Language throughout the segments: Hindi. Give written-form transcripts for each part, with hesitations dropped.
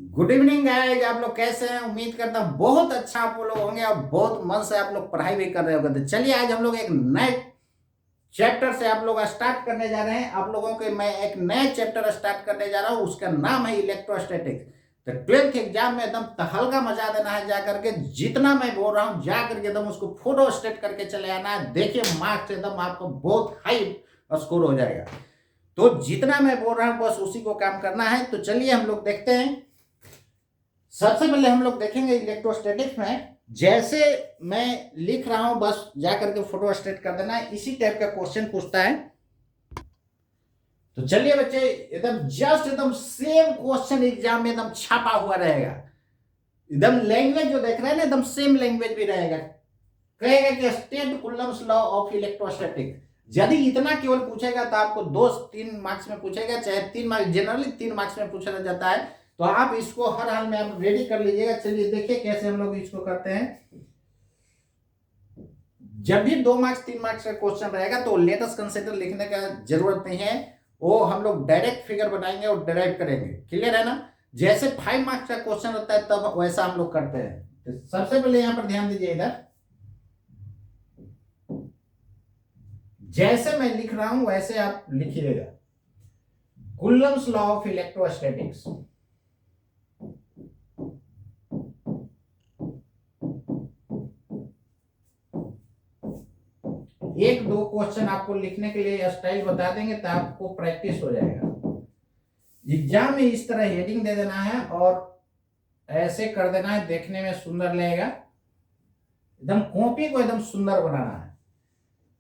Good evening guys. आप लोग कैसे हैं? उम्मीद करता हूँ बहुत अच्छा आप लोग होंगे और बहुत मन से आप लोग पढ़ाई भी कर रहे होंगे। तो चलिए आज हम लोग एक नए चैप्टर से आप लोग स्टार्ट करने जा रहे हैं। आप लोगों के मैं एक नए चैप्टर स्टार्ट करने जा रहा हूँ, उसका नाम है इलेक्ट्रोस्टैटिक्स। तो 12th एग्जाम में एकदम तहलका मचा देना है, जा करके जितना मैं बोल रहा हूँ जा करके एकदम उसको फोटो स्टेट करके चले आना है। देखिए मार्क्स एकदम आपको बहुत हाई स्कोर हो जाएगा। तो जितना मैं बोल रहा हूँ बस उसी को काम करना है। तो चलिए हम लोग देखते हैं। सबसे पहले हम लोग देखेंगे इलेक्ट्रोस्टैटिक्स में जैसे मैं लिख रहा हूं बस जा करके फोटो स्टेट कर देना है। इसी टाइप का क्वेश्चन पूछता है। तो चलिए बच्चे एकदम जस्ट एकदम सेम क्वेश्चन एग्जाम में एकदम छापा हुआ रहेगा। एकदम लैंग्वेज जो देख रहे हैं ना एकदम सेम लैंग्वेज भी रहेगा। कहेगा कि state Coulomb's law of electrostatics. यदि इतना केवल पूछेगा तो आपको 2-3 मार्क्स में पूछेगा, चाहे 3 मार्क्स, जनरली 3 मार्क्स में पूछा जाता है। तो आप इसको हर हाल में आप रेडी कर लीजिएगा। चलिए देखिए कैसे हम लोग इसको करते हैं। जब भी 2 मार्क्स 3 मार्क्स का क्वेश्चन रहेगा तो लेटेस्ट कंसिडर लिखने का जरूरत नहीं है। वो हम लोग डायरेक्ट फिगर बनाएंगे और डिराइव करेंगे। क्लियर है ना? जैसे 5 मार्क्स का क्वेश्चन होता है तब वैसा हम लोग करते हैं। तो सबसे पहले यहाँ पर ध्यान दीजिए। इधर जैसे मैं लिख रहा हूं वैसे आप लिखिएगा। Coulomb's law of electrostatics. एक दो क्वेश्चन आपको लिखने के लिए स्टाइल बता देंगे तो आपको प्रैक्टिस हो जाएगा। एग्जाम में इस तरह हेडिंग दे देना है और ऐसे कर देना है, देखने में सुंदर लगेगा। एकदम कॉपी को एकदम सुंदर बनाना है।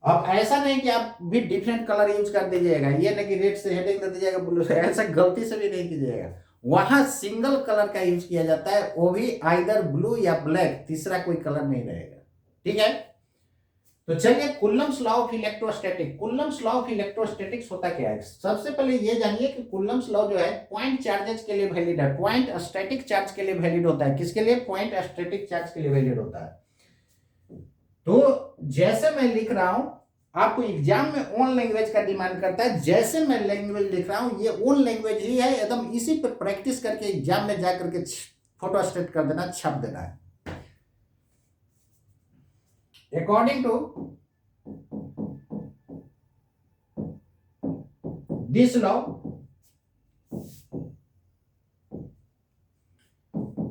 अब ऐसा नहीं कि आप भी डिफरेंट कलर यूज कर दीजिएगा, ये नहीं कि रेड से हेडिंग दे दीजिएगा ब्लू से, ऐसा गलती से भी नहीं कीजिएगा। वहां सिंगल कलर का यूज किया जाता है, वो भी आइदर ब्लू या ब्लैक, तीसरा कोई कलर नहीं रहेगा। ठीक है? तो चलिए Coulomb's law of electrostatic. Coulomb's law of electrostatics होता क्या है? सबसे पहले ये जानिए कि कूलम्स लॉ जो है पॉइंट चार्जेस के लिए वैलिड है, पॉइंट स्टैटिक चार्ज के लिए वैलिड होता है। किसके लिए? पॉइंट स्टैटिक चार्ज के लिए वैलिड होता है। तो जैसे मैं लिख रहा हूं, आपको एग्जाम में ओन लैंग्वेज का डिमांड करता है। जैसे मैं लैंग्वेज लिख रहा हूं ये ओन लैंग्वेज ही है, एकदम इसी पर प्रैक्टिस करके एग्जाम में जाकर के फोटो स्टेट कर देना, छाप देना है। According to this law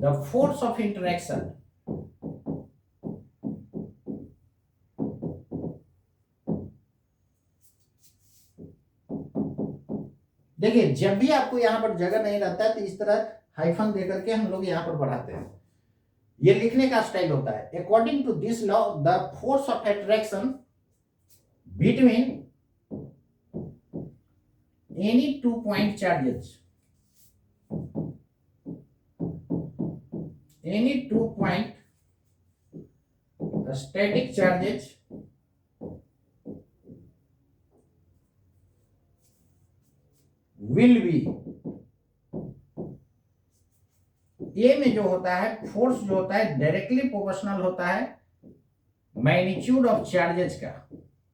the force of interaction देखिए जब भी आपको यहां पर जगह नहीं रहता है तो इस तरह हाइफन देकर के हम लोग यहां पर बढ़ाते हैं। ये लिखने का स्टाइल होता है। According to this law the force of attraction between any 2 point charges, any 2 point static charges will be, ए में जो होता है फोर्स जो होता है डायरेक्टली प्रोपोर्शनल होता है मैग्नीट्यूड ऑफ चार्जेस का,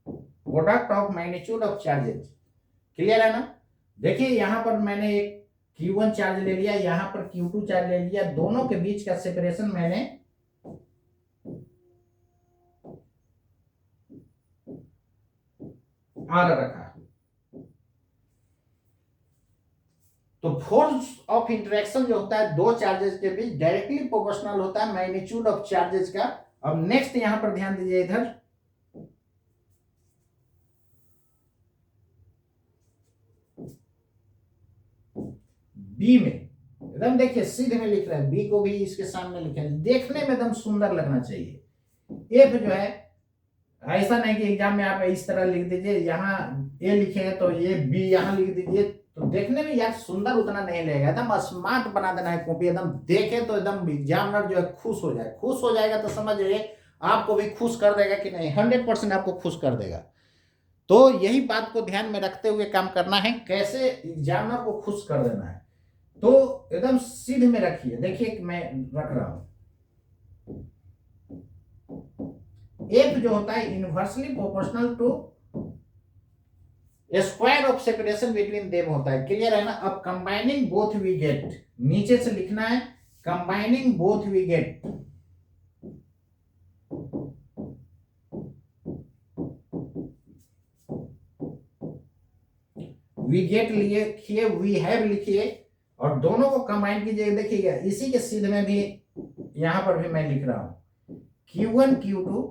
product of magnitude of charges. Clear है ना? देखिए यहां पर मैंने एक Q1 चार्ज ले लिया, यहां पर Q2 चार्ज ले लिया, दोनों के बीच का सेपरेशन मैंने R रखा। तो फोर्स ऑफ इंटरेक्शन जो होता है दो चार्जेस के बीच डायरेक्टली प्रोपोर्शनल होता है मैग्नीट्यूड ऑफ चार्जेस का। अब नेक्स्ट यहां पर ध्यान दीजिए। इधर बी में एकदम देखिए सीधे में लिख रहे हैं, बी को भी इसके सामने लिखे, देखने में एकदम सुंदर लगना चाहिए। एफ जो है ऐसा नहीं कि एग्जाम में आप इस तरह लिख दीजिए, यहाँ ए लिखेंगे तो ये बी यहाँ लिख दीजिए, तो देखने में यार सुंदर उतना नहीं लगेगा। एकदम स्मार्ट बना देना है कॉपी, एकदम देखे तो एकदम एग्जामिनर जो है खुश हो जाए। खुश हो जाएगा तो समझिए आपको भी खुश कर देगा कि नहीं, 100% आपको खुश कर देगा। तो यही बात को ध्यान में रखते हुए काम करना है, कैसे एग्जामिनर को खुश कर देना है। तो एकदम सीधे में रखिए, देखिए मैं रख रहा हूं। एफ जो होता है inversely proportional to square of separation between them होता है। क्लियर है ना। अब कंबाइनिंग बोथ वी गेट, नीचे से लिखना है combining both we get, we get लिखिए, वी हैव लिखिए और दोनों को कंबाइन कीजिए। देखिएगा इसी के सीध में भी यहां पर भी मैं लिख रहा हूं Q1 Q2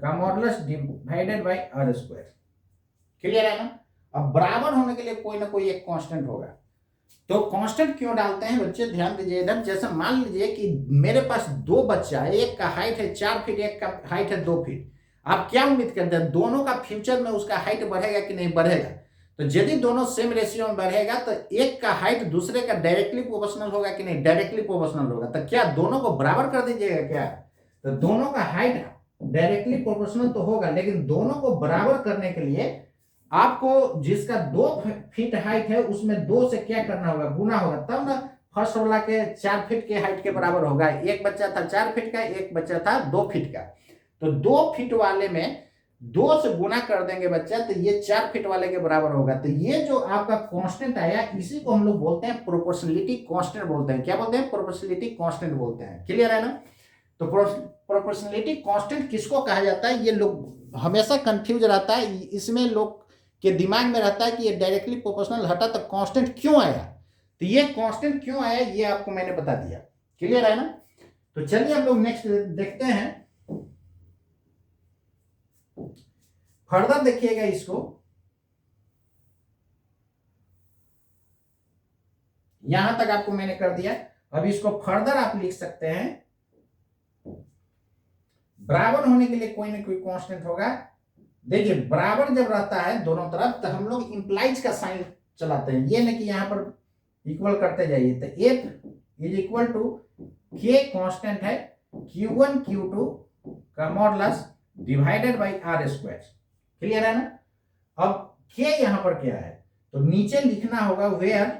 का modulus divided by R square. Clear है ना। अब बराबर होने के लिए कोई ना कोई एक कांस्टेंट होगा। तो कांस्टेंट क्यों डालते हैं बच्चे, ध्यान दीजिए इधर। जैसे मान लीजिए कि मेरे पास दो बच्चा है, एक का हाइट है 4 फीट, एक का हाइट है 2 फीट। आप क्या उम्मीद करते हैं दोनों का फ्यूचर में उसका हाइट बढ़ेगा कि नहीं बढ़ेगा? तो यदि दोनों सेम रेशियो में बढ़ेगा तो एक का हाइट दूसरे का डायरेक्टली प्रोपोर्शनल होगा कि नहीं? डायरेक्टली प्रोपोर्शनल होगा। तो क्या दोनों को बराबर कर दीजिएगा क्या? तो दोनों का हाइट डायरेक्टली प्रोपोर्शनल तो होगा, लेकिन दोनों को बराबर करने के लिए आपको जिसका 2 फीट हाइट है उसमें 2 से क्या करना होगा? गुना होगा, तब ना फर्स्ट वाला के 4 फीट के हाइट के बराबर होगा। एक बच्चा था 4 फीट का, एक बच्चा था 2 फीट का। तो 2 फीट वाले में 2 से गुना कर देंगे बच्चा, तो ये 4 फीट वाले के बराबर होगा। तो ये जो आपका कांस्टेंट आया इसी को हम लोग बोलते हैं प्रोपोर्शनलिटी कांस्टेंट बोलते हैं। क्या बोलते हैं? प्रोपोर्शनलिटी कांस्टेंट बोलते हैं। क्लियर है ना। तो प्रोपोर्शनलिटी कांस्टेंट किसको कहा जाता है? ये लोग हमेशा कंफ्यूज रहता है, इसमें लोग के दिमाग में रहता है कि ये डायरेक्टली प्रोपोर्शनल हटा तो कांस्टेंट क्यों आया। तो ये कांस्टेंट क्यों आया ये आपको मैंने बता दिया। क्लियर है ना। तो चलिए हम लोग नेक्स्ट देखते हैं। फर्दर देखिएगा इसको, यहां तक आपको मैंने कर दिया। अब इसको फर्दर आप लिख सकते हैं, बराबर होने के लिए कोई ना कोई कांस्टेंट होगा। देखिए बराबर जब रहता है दोनों तरफ तो हम लोग इंप्लाइज का साइन चलाते हैं, ये नहीं कि यहां पर इक्वल करते जाइए। तो F is equal to K constant है Q1 Q2 का modulus divided by R square. Clear है ना। अब K यहां पर क्या है तो नीचे लिखना होगा where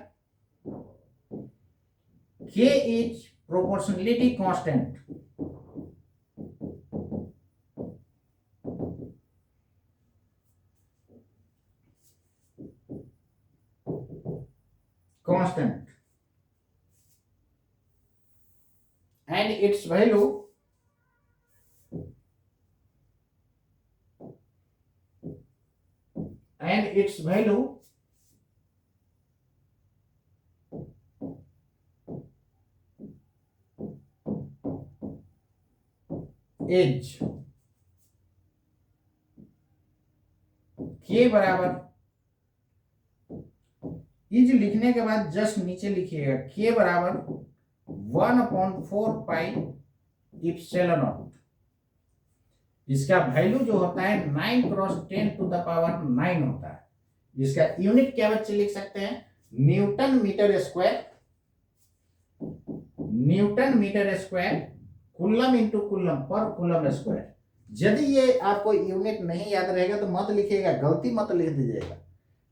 K is proportionality constant. Constant and its value is K बराबर इज लिखने के बाद जस्ट नीचे लिखिएगा K बराबर 1/4 पाई इप्सिलॉन नॉट। इसका वैल्यू जो होता है 9 क्रॉस 10 टू द पावर 9 होता है। इसका यूनिट क्या बच्चे लिख सकते हैं? Newton metre square, newton metre square coulomb into coulomb पर कूलम स्क्वायर। यदि ये आपको यूनिट नहीं याद रहेगा तो मत लिखिएगा, गलती मत लिख दीजिएगा।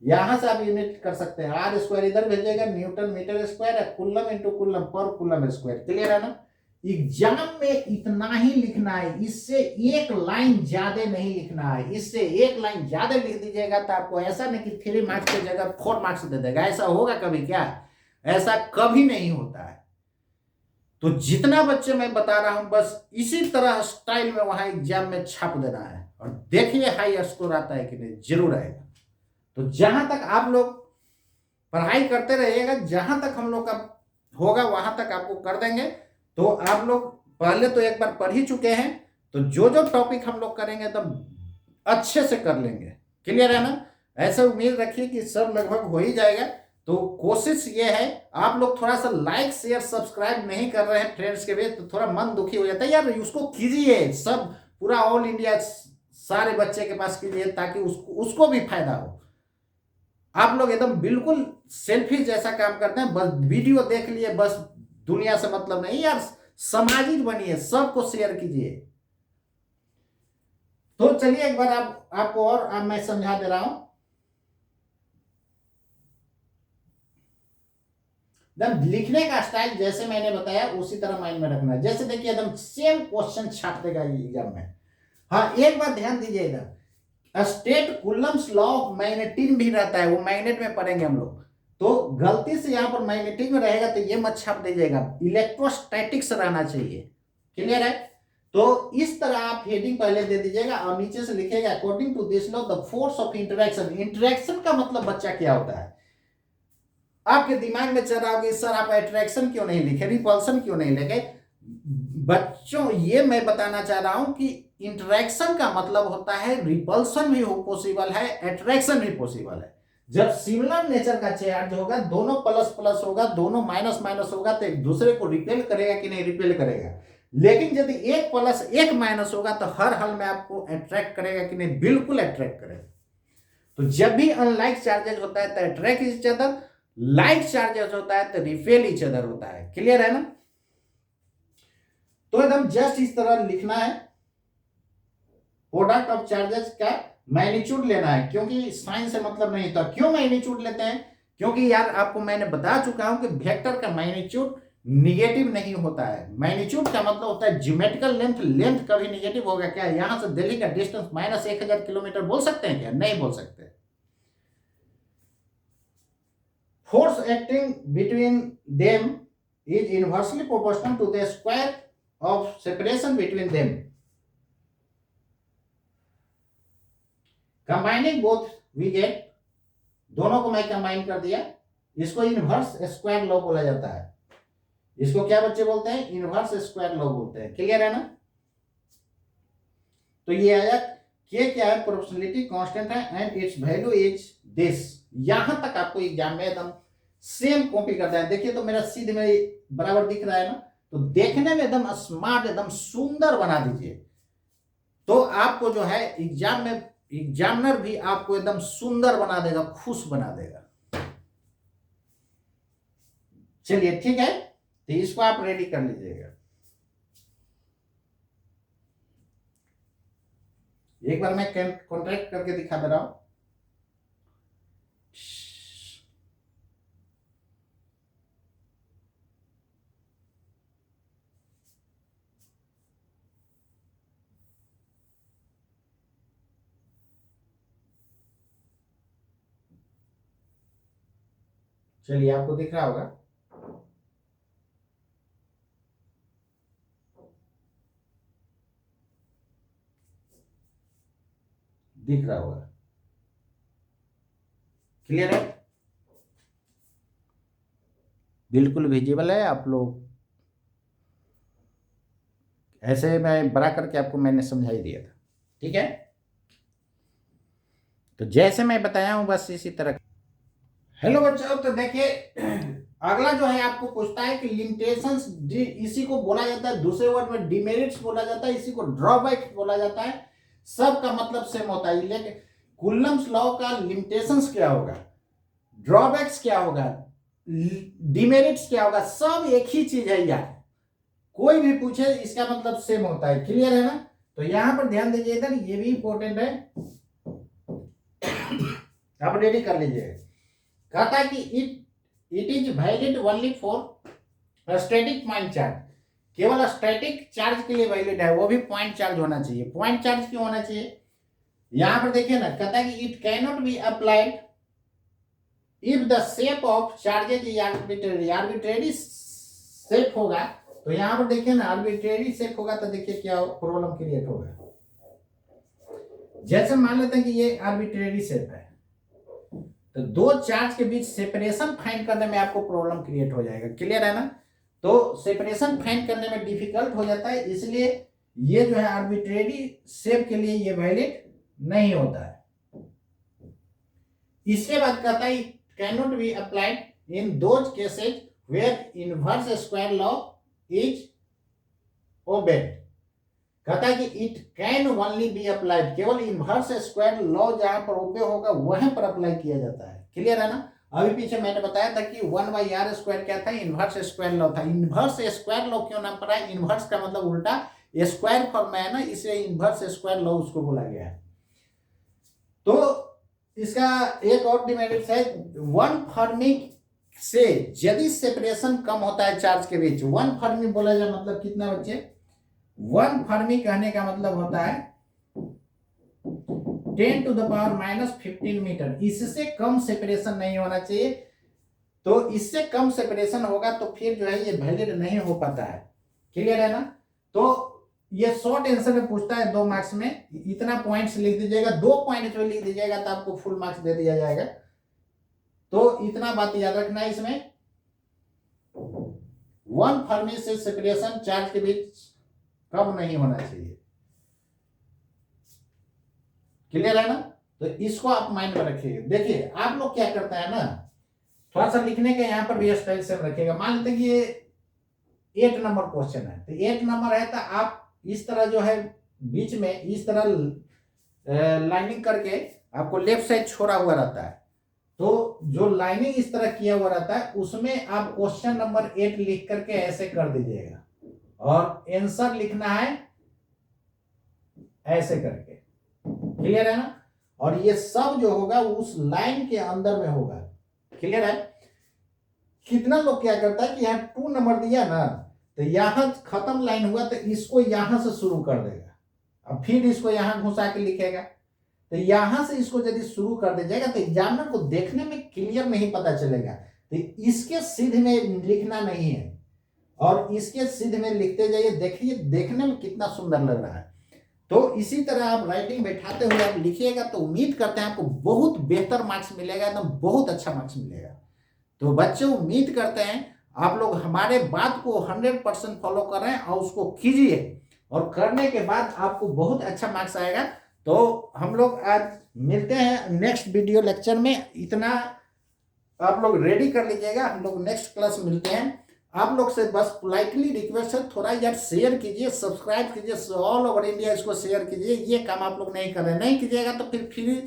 यहां से आप यूनिट कर सकते हैं, आर स्क्वायर इधर भेजिएगा, न्यूटन मीटर स्क्वायर है, कूलम इंटू कूलम पर कूलम स्क्वायर। क्लियर है ना। एग्जाम में इतना ही लिखना है, इससे एक लाइन ज्यादा नहीं लिखना है। इससे एक लाइन ज्यादा लिख दीजिएगा तो आपको ऐसा नहीं कि 3 मार्क्स की जगह 4 मार्क्स दे देगा। ऐसा होगा कभी क्या? ऐसा कभी नहीं होता है। तो जितना बच्चे मैं बता रहा हूं बस इसी तरह स्टाइल में वहां एग्जाम में छाप देना है और देखिए हाई स्कोर आता है कि नहीं, जरूर आएगा। तो जहां तक आप लोग पढ़ाई करते रहिएगा, जहां तक हम लोग का होगा वहां तक आपको कर देंगे। तो आप लोग पहले तो एक बार पढ़ ही चुके हैं, तो जो जो टॉपिक हम लोग करेंगे तब अच्छे से कर लेंगे। क्लियर है ना। ऐसा उम्मीद रखिए कि सब लगभग हो ही जाएगा। तो कोशिश ये है, आप लोग थोड़ा सा लाइक शेयर सब्सक्राइब नहीं कर रहे हैं फ्रेंड्स के बीच तो थोड़ा मन दुखी हो जाता है यार। उसको कीजिए, सब पूरा ऑल इंडिया सारे बच्चे के पास कीजिए ताकि उसको भी फायदा हो। आप लोग एकदम बिल्कुल सेल्फी जैसा काम करते हैं, बस वीडियो देख लिए, बस दुनिया से मतलब नहीं यार, सामाजिक बनिए, सबको शेयर कीजिए। तो चलिए एक बार आपको और मैं समझा दे रहा हूं। एकदम लिखने का स्टाइल जैसे मैंने बताया उसी तरह माइंड में रखना है। जैसे देखिए एकदम सेम क्वेश्चन छाप देगा एग्जाम में। हाँ एक बात ध्यान दीजिए इधर, state Coulomb's law of magnetism भी रहता है, वो मैग्नेट में पढ़ेंगे हम लोग। तो गलती से यहाँ पर मैग्नेटिज्म रहेगा तो ये मत छाप दीजिएगा, इलेक्ट्रोस्टैटिक्स रहना चाहिए। क्लियर है? तो इस तरह आप हेडिंग पहले दे दीजिएगा और नीचे से लिखिएगा according to this law the force of interaction. Interaction का मतलब बच्चा क्या होता है? आपके दिमाग में चल रहा होगा सर आप अट्रैक्शन क्यों नहीं लिखे, रिपल्सन क्यों नहीं लिखे? बच्चों ये मैं बताना चाह रहा हूं कि इंटरेक्शन का मतलब होता है रिपल्सन भी पॉसिबल है, अट्रैक्शन भी पॉसिबल है। जब सिमिलर नेचर का चार्ज होगा, दोनों प्लस प्लस होगा, दोनों माइनस माइनस होगा, तो एक दूसरे को रिपेल करेगा कि नहीं? रिपेल करेगा। लेकिन यदि एक प्लस एक माइनस होगा तो हर हाल में आपको अट्रैक्ट करेगा कि नहीं? बिल्कुल अट्रैक्ट करेगा। तो जब भी अनलाइक चार्जेस होता है तो attract each other, like charges होता है तो रिपेल ईच अदर होता है। क्लियर है ना? तो एकदम जस्ट इस तरह लिखना है, प्रोडक्ट ऑफ चार्जेस का मैग्नीट्यूड लेना है, क्योंकि साइन से मतलब नहीं था। क्यों मैग्नीट्यूड लेते हैं? क्योंकि यार आपको मैंने बता चुका हूं कि वेक्टर का मैग्नीट्यूड निगेटिव नहीं होता है। मैग्नीट्यूड का मतलब होता है ज्योमेट्रिकल लेंथ, लेंथ कभी निगेटिव होगा क्या? यहां से दिल्ली का डिस्टेंस -1000 किलोमीटर बोल सकते हैं क्या? नहीं बोल सकते। Force acting between them is inversely proportional to the square of separation between them. Combining both we get, दोनों को मैं कंबाइन कर दिया, इसको इनवर्स स्क्वायर लॉ बोला जाता है। इसको क्या बच्चे बोलते हैं? इनवर्स स्क्वायर लॉ बोलते हैं। क्लियर है ना? तो ये आया के क्या है? प्रोपोर्शनलिटी कांस्टेंट है and it's value is this. यहां तक आपको एग्जाम में एकदम सेम कॉपी करना है। देखिए तो मेरा सीधे में बराबर दिख रहा है ना? तो देखने में एकदम स्मार्ट, एकदम सुंदर बना दीजिए, तो आपको जो है एग्जाम में एग्जामिनर भी आपको एकदम सुंदर बना देगा, खुश बना देगा। चलिए ठीक है, तो इसको आप रेडी कर लीजिएगा। एक बार मैं कॉन्ट्रैक्ट करके दिखा दे रहा हूं। चलिए आपको दिख रहा होगा। दिख रहा होगा। क्लियर है? बिल्कुल विजिबल है। आप लोग ऐसे मैं बड़ा करके आपको मैंने समझाई दिया था। ठीक है, तो जैसे मैं बताया हूं बस इसी तरह। हेलो बच्चों, तो देखिए अगला जो है आपको पूछता है कि लिमिटेशंस, इसी को बोला जाता है, दूसरे वर्ड में डिमेरिट्स बोला जाता है, इसी को ड्रॉबैक बोला जाता है। सबका मतलब सेम होता है, लेकिन कूलम्स लॉ का लिमिटेशंस क्या होगा, ड्रॉबैक्स क्या होगा, डिमेरिट्स क्या होगा, सब एक ही चीज है यार। कोई भी पूछे इसका मतलब सेम होता है। क्लियर है ना? तो यहां पर ध्यान दीजिए, इधर ये भी इंपॉर्टेंट है, आप रेडी कर लीजिए। कहता है कि it is valid only for static point charge. केवल स्टैटिक चार्ज के लिए वैलिड है, वो भी पॉइंट चार्ज होना चाहिए। पॉइंट चार्ज क्यों होना चाहिए? यहां पर देखिए ना, कहता है कि it can not be applied if the shape of charges is arbitrary. Arbitrary shape होगा, तो यहां पर देखिए ना, आर्बिट्रेरी शेप होगा तो देखिए क्या प्रॉब्लम क्रिएट होगा। जैसे मान लेते हैं कि ये आर्बिट्रेरी शेप है, तो दो चार्ज के बीच सेपरेशन फाइंड करने में आपको प्रॉब्लम क्रिएट हो जाएगा। क्लियर है ना? तो सेपरेशन फाइंड करने में डिफिकल्ट हो जाता है, इसलिए ये जो है आर्बिट्रेरी शेप के लिए ये वैलिड नहीं होता है। इसके बाद कहता है can not be applied in those cases where inverse square law is obeyed. कहता है कि it can only be applied, केवल इनवर्स स्क्वायर लॉ जहां पर ओबे होगा वहां पर अप्लाई किया जाता है। क्लियर है ना? अभी पीछे मैंने बताया था कि 1/r² क्या था? इनवर्स स्क्वायर लॉ था। इनवर्स स्क्वायर लॉ क्यों नाम पड़ा है? इनवर्स का मतलब उल्टा, स्क्वायर फॉर्म में है ना, इसलिए इनवर्स स्क्वायर लॉ उसको बोला गया है। तो इसका एक और डिमेरिट है, वन फर्मी से यदि सेपरेशन कम होता है चार्ज के बीच, वन फर्मी बोला जाए मतलब कितना बच्चे? वन फर्मी कहने का मतलब होता है 10⁻⁻15 मीटर, इससे कम सेपरेशन नहीं होना चाहिए। तो इससे कम सेपरेशन होगा तो फिर जो है ये वैलिड नहीं हो पाता है। क्लियर है ना? तो ये शॉर्ट आंसर में पूछता है 2 मार्क्स में, इतना पॉइंट्स लिख दीजिएगा, 2 पॉइंट जो लिख दीजिएगा तो आपको फुल मार्क्स दे दिया जाएगा। तो इतना बात याद रखना है इसमें, 1 फर्मी से सेपरेशन चार्ज के बीच कम नहीं होना चाहिए। क्लियर है ना? तो इसको आप माइंड में रखिएगा। देखिए आप लोग क्या करते हैं ना, थोड़ा सा लिखने के यहाँ पर भी स्टाइल से रखिएगा। मान लेते हैं कि ये 8 नंबर क्वेश्चन है, तो 8 नंबर है तो आप इस तरह जो है बीच में इस तरह लाइनिंग करके आपको लेफ्ट साइड छोड़ा हुआ रहता है, तो जो लाइनिंग इस तरह किया हुआ रहता है उसमें आप क्वेश्चन नंबर 8 लिख करके ऐसे कर दीजिएगा, और आंसर लिखना है ऐसे करके। क्लियर है ना? और ये सब जो होगा उस लाइन के अंदर में होगा। क्लियर है? कितना लोग क्या करता है कि यहाँ 2 नंबर दिया ना, तो यहां खत्म लाइन हुआ तो इसको यहां से शुरू कर देगा, अब फिर इसको यहां घुसा के लिखेगा। तो यहां से इसको यदि शुरू कर दीजिएगा तो एग्जामिनर को देखने में क्लियर नहीं पता चलेगा। तो इसके सीध में लिखना नहीं है, और इसके सीध में लिखते जाइए, देखिए देखने में कितना सुंदर लग रहा है। तो इसी तरह आप राइटिंग बैठाते हुए आप लिखिएगा तो उम्मीद करते हैं आपको बहुत बेहतर मार्क्स मिलेगा, एकदम बहुत अच्छा मार्क्स मिलेगा। तो बच्चों उम्मीद करते हैं आप लोग हमारे बात को 100% फॉलो कर रहे हैं और उसको कीजिए, और करने के बाद आपको बहुत अच्छा मार्क्स आएगा। तो हम लोग आज मिलते हैं नेक्स्ट वीडियो लेक्चर में, इतना आप लोग रेडी कर लीजिएगा। हम लोग नेक्स्ट क्लास मिलते हैं। आप लोग से बस पोलाइटली रिक्वेस्ट है, थोड़ा यार शेयर कीजिए, सब्सक्राइब कीजिए, ऑल ओवर इंडिया इसको शेयर कीजिए। ये काम आप लोग नहीं कर रहे, नहीं कीजिएगा तो फिर फ्री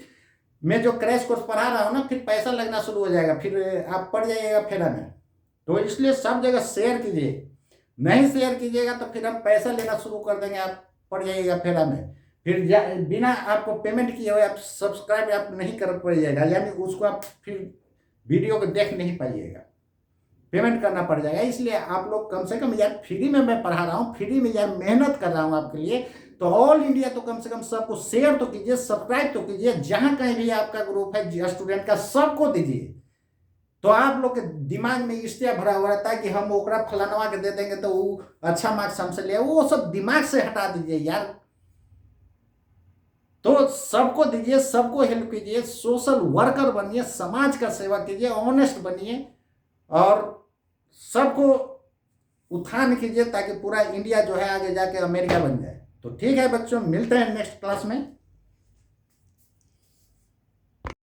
मैं जो क्रैश कोर्स पढ़ा रहा हूँ ना, फिर पैसा लगना शुरू हो जाएगा, फिर आप पढ़ जाइएगा फेरा में। तो इसलिए सब जगह शेयर कीजिए, नहीं शेयर कीजिएगा तो फिर हम पैसा लेना शुरू कर देंगे, आप पढ़ जाइएगा फेरा में। फिर बिना आपको पेमेंट किए हुए आप सब्सक्राइब आप नहीं कर पाइएगा, यानी उसको आप फिर वीडियो को देख नहीं पाइएगा, पेमेंट करना पड़ जाएगा। इसलिए आप लोग कम से कम यार फ्री में मैं पढ़ा रहा हूँ, फ्री में यार मेहनत कर रहा हूँ आपके लिए, तो ऑल इंडिया तो कम से कम सबको शेयर तो कीजिए, सब्सक्राइब तो कीजिए, जहां कहीं भी आपका ग्रुप है स्टूडेंट का सबको दीजिए। तो आप लोग के दिमाग में इसलिए भरा हुआ रहता है कि हम ओकरा फलानवा के दे देंगे तो वो अच्छा मार्क्स हमसे ले, वो सब दिमाग से हटा दीजिए यार। तो सबको दीजिए, सबको हेल्प कीजिए, सोशल वर्कर बनिए, समाज का सेवा कीजिए, ऑनेस्ट बनिए, और सबको उत्थान कीजिए ताकि पूरा इंडिया जो है आगे जाके अमेरिका बन जाए। तो ठीक है बच्चों, मिलते हैं नेक्स्ट क्लास में।